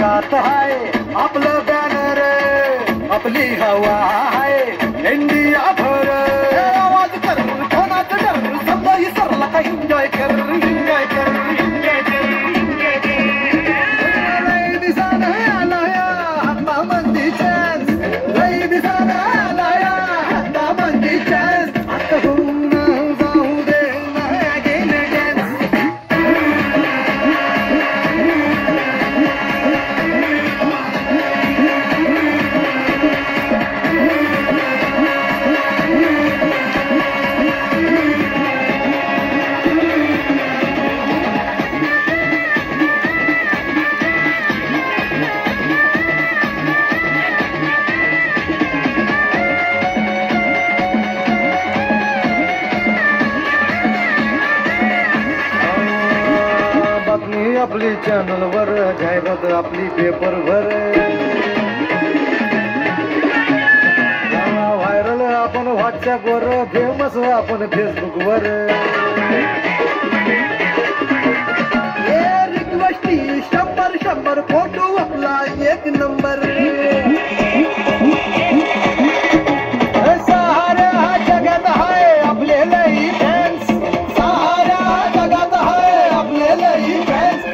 हातात हाय आपलं बॅनर, आपली हवा आहे इंडिया भर. आवाज कर कोणाचं डर, समजा विसरला का एन्जॉय कर, एन्जॉय कर, एन्जॉय कर, एन्जॉय कर. लई दिसानं आलाया हातामंदी चान्स, लई दिसानं आलाया हातामंदी चान्स. आता होऊन जाऊ दे ना गेले डान्स. आपली चॅनल वर जाहिरात आपली पेपर वर, व्हायरल आपण व्हॉट्सअप वर, फेमस आपण फेसबुक वर. रिक्वेस्टी 100 फोटो आपला एक नंबर. साऱ्या जगात हाय आपले लई फॅन्स, साऱ्या जगात हाय आपले लई फॅन्स.